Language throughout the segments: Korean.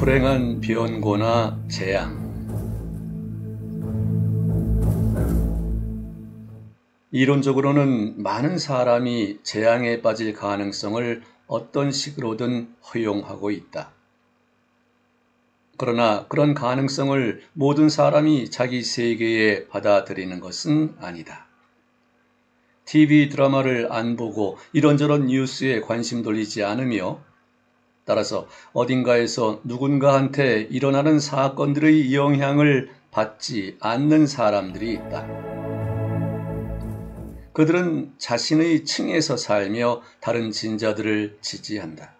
불행한 변고나 재앙. 이론적으로는 많은 사람이 재앙에 빠질 가능성을 어떤 식으로든 허용하고 있다. 그러나 그런 가능성을 모든 사람이 자기 세계에 받아들이는 것은 아니다. TV 드라마를 안 보고 이런저런 뉴스에 관심 돌리지 않으며, 따라서 어딘가에서 누군가한테 일어나는 사건들의 영향을 받지 않는 사람들이 있다. 그들은 자신의 층에서 살며 다른 진자들을 지지한다.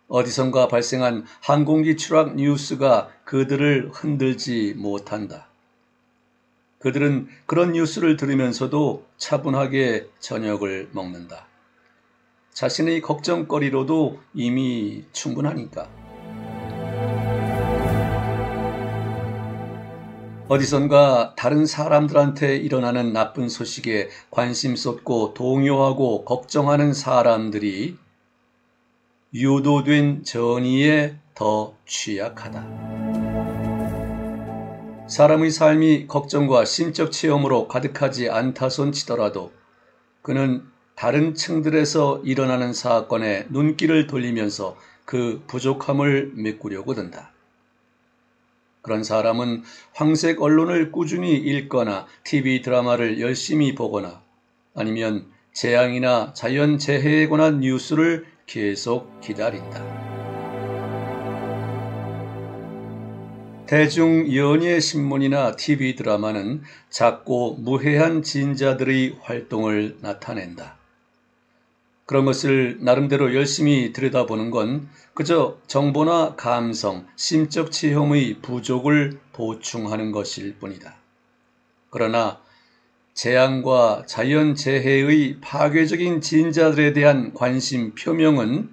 어디선가 발생한 항공기 추락 뉴스가 그들을 흔들지 못한다. 그들은 그런 뉴스를 들으면서도 차분하게 저녁을 먹는다. 자신의 걱정거리로도 이미 충분하니까. 어디선가 다른 사람들한테 일어나는 나쁜 소식에 관심 쏟고 동요하고 걱정하는 사람들이 유도된 전이에 더 취약하다. 사람의 삶이 걱정과 심적 체험으로 가득하지 않다손 치더라도 그는 다른 층들에서 일어나는 사건에 눈길을 돌리면서 그 부족함을 메꾸려고 든다. 그런 사람은 황색 언론을 꾸준히 읽거나 TV 드라마를 열심히 보거나 아니면 재앙이나 자연재해에 관한 뉴스를 계속 기다린다. 대중 연예 신문이나 TV 드라마는 작고 무해한 진자들의 활동을 나타낸다. 그런 것을 나름대로 열심히 들여다보는 건 그저 정보나 감성, 심적 체험의 부족을 보충하는 것일 뿐이다. 그러나 재앙과 자연재해의 파괴적인 진자들에 대한 관심 표명은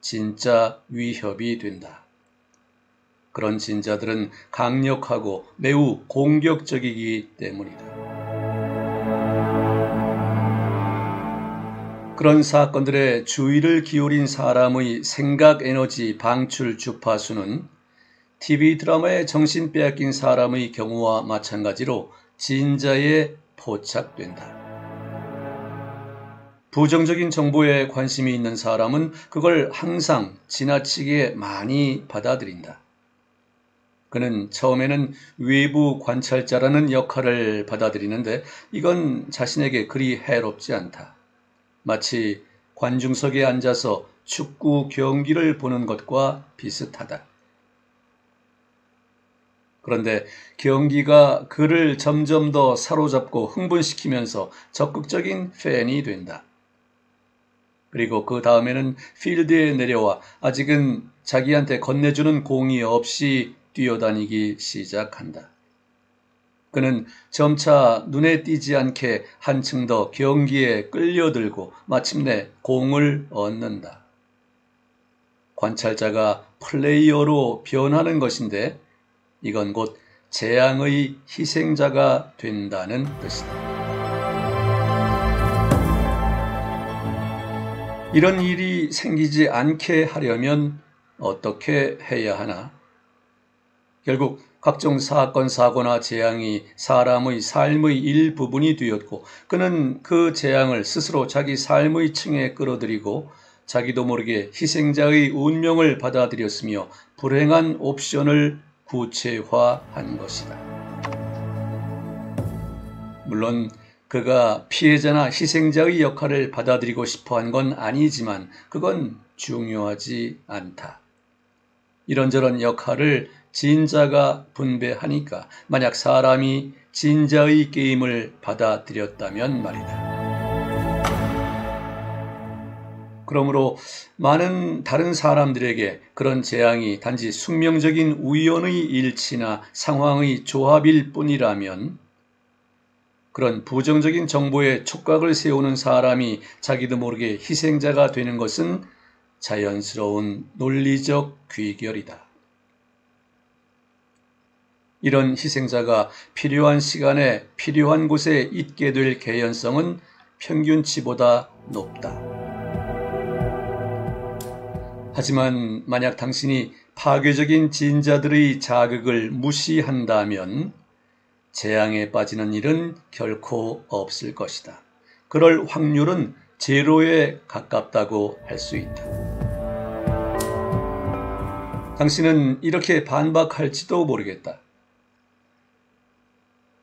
진짜 위협이 된다. 그런 진자들은 강력하고 매우 공격적이기 때문이다. 그런 사건들에 주의를 기울인 사람의 생각 에너지 방출 주파수는 TV 드라마에 정신 빼앗긴 사람의 경우와 마찬가지로 진자에 포착된다. 부정적인 정보에 관심이 있는 사람은 그걸 항상 지나치게 많이 받아들인다. 그는 처음에는 외부 관찰자라는 역할을 받아들이는데 이건 자신에게 그리 해롭지 않다. 마치 관중석에 앉아서 축구 경기를 보는 것과 비슷하다. 그런데 경기가 그를 점점 더 사로잡고 흥분시키면서 적극적인 팬이 된다. 그리고 그 다음에는 필드에 내려와 아직은 자기한테 건네주는 공이 없이 뛰어다니기 시작한다. 그는 점차 눈에 띄지 않게 한층 더 경기에 끌려들고 마침내 공을 얻는다. 관찰자가 플레이어로 변하는 것인데 이건 곧 재앙의 희생자가 된다는 뜻이다. 이런 일이 생기지 않게 하려면 어떻게 해야 하나? 결국 각종 사건, 사고나 재앙이 사람의 삶의 일부분이 되었고 그는 그 재앙을 스스로 자기 삶의 층에 끌어들이고 자기도 모르게 희생자의 운명을 받아들였으며 불행한 옵션을 구체화한 것이다. 물론 그가 피해자나 희생자의 역할을 받아들이고 싶어 한 건 아니지만 그건 중요하지 않다. 이런저런 역할을 진자가 분배하니까 만약 사람이 진자의 게임을 받아들였다면 말이다. 그러므로 많은 다른 사람들에게 그런 재앙이 단지 숙명적인 우연의 일치나 상황의 조합일 뿐이라면 그런 부정적인 정보에 촉각을 세우는 사람이 자기도 모르게 희생자가 되는 것은 자연스러운 논리적 귀결이다. 이런 희생자가 필요한 시간에 필요한 곳에 있게 될 개연성은 평균치보다 높다. 하지만 만약 당신이 파괴적인 진자들의 자극을 무시한다면 재앙에 빠지는 일은 결코 없을 것이다. 그럴 확률은 제로에 가깝다고 할 수 있다. 당신은 이렇게 반박할지도 모르겠다.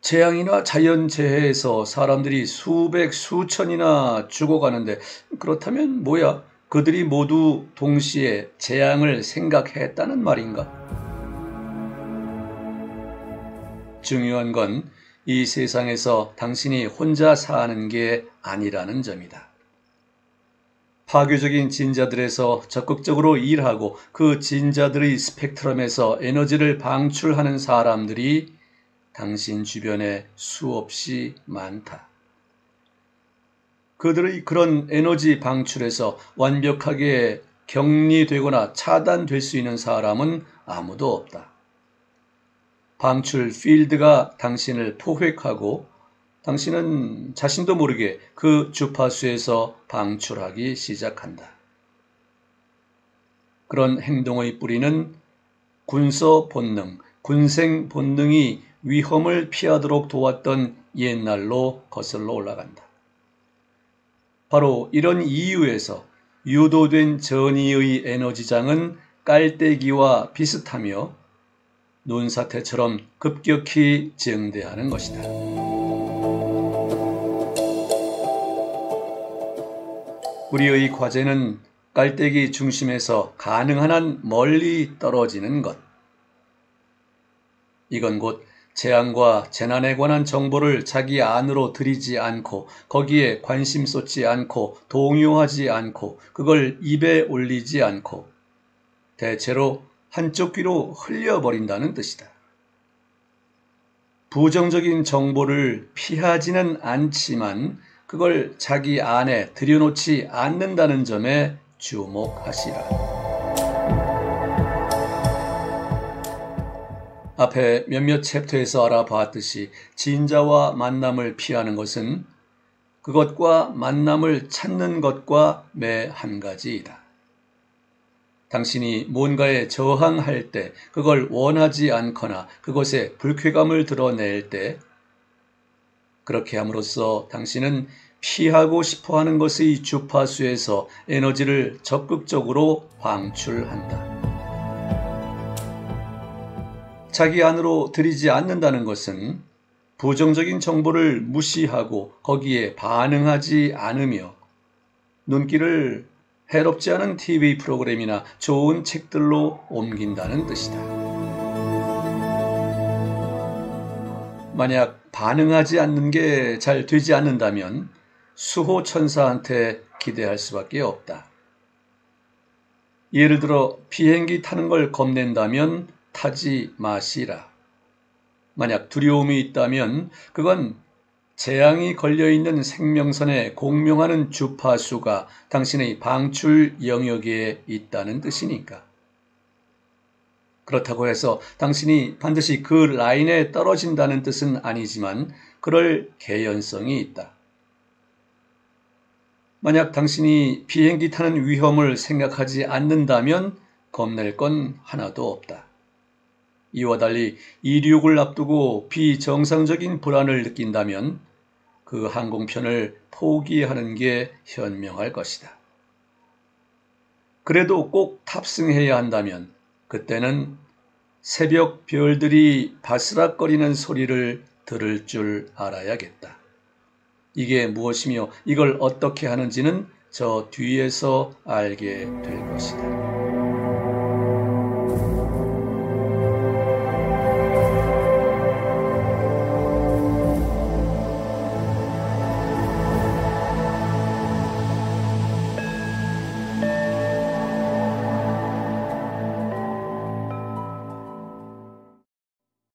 재앙이나 자연재해에서 사람들이 수백, 수천이나 죽어가는데 그렇다면 뭐야? 그들이 모두 동시에 재앙을 생각했다는 말인가? 중요한 건 이 세상에서 당신이 혼자 사는 게 아니라는 점이다. 파괴적인 진자들에서 적극적으로 일하고 그 진자들의 스펙트럼에서 에너지를 방출하는 사람들이 당신 주변에 수없이 많다. 그들의 그런 에너지 방출에서 완벽하게 격리되거나 차단될 수 있는 사람은 아무도 없다. 방출 필드가 당신을 포획하고 당신은 자신도 모르게 그 주파수에서 방출하기 시작한다. 그런 행동의 뿌리는 군서 본능, 군생 본능이 위험을 피하도록 도왔던 옛날로 거슬러 올라간다. 바로 이런 이유에서 유도된 전이의 에너지장은 깔때기와 비슷하며 눈사태처럼 급격히 증대하는 것이다. 우리의 과제는 깔때기 중심에서 가능한 한 멀리 떨어지는 것. 이건 곧 재앙과 재난에 관한 정보를 자기 안으로 들이지 않고 거기에 관심 쏟지 않고 동요하지 않고 그걸 입에 올리지 않고 대체로 한쪽 귀로 흘려버린다는 뜻이다. 부정적인 정보를 피하지는 않지만 그걸 자기 안에 들여놓지 않는다는 점에 주목하시라. 앞에 몇몇 챕터에서 알아봤듯이 진자와 만남을 피하는 것은 그것과 만남을 찾는 것과 매 한 가지이다. 당신이 뭔가에 저항할 때, 그걸 원하지 않거나 그것에 불쾌감을 드러낼 때, 그렇게 함으로써 당신은 피하고 싶어하는 것의 주파수에서 에너지를 적극적으로 방출한다. 자기 안으로 들이지 않는다는 것은 부정적인 정보를 무시하고 거기에 반응하지 않으며 눈길을 해롭지 않은 TV 프로그램이나 좋은 책들로 옮긴다는 뜻이다. 만약 반응하지 않는 게 잘 되지 않는다면 수호천사한테 기대할 수밖에 없다. 예를 들어 비행기 타는 걸 겁낸다면 타지 마시라. 만약 두려움이 있다면 그건 재앙이 걸려있는 생명선에 공명하는 주파수가 당신의 방출 영역에 있다는 뜻이니까. 그렇다고 해서 당신이 반드시 그 라인에 떨어진다는 뜻은 아니지만 그럴 개연성이 있다. 만약 당신이 비행기 타는 위험을 생각하지 않는다면 겁낼 건 하나도 없다. 이와 달리 이륙을 앞두고 비정상적인 불안을 느낀다면 그 항공편을 포기하는 게 현명할 것이다. 그래도 꼭 탑승해야 한다면 그때는 새벽 별들이 바스락거리는 소리를 들을 줄 알아야겠다. 이게 무엇이며 이걸 어떻게 하는지는 저 뒤에서 알게 될 것이다.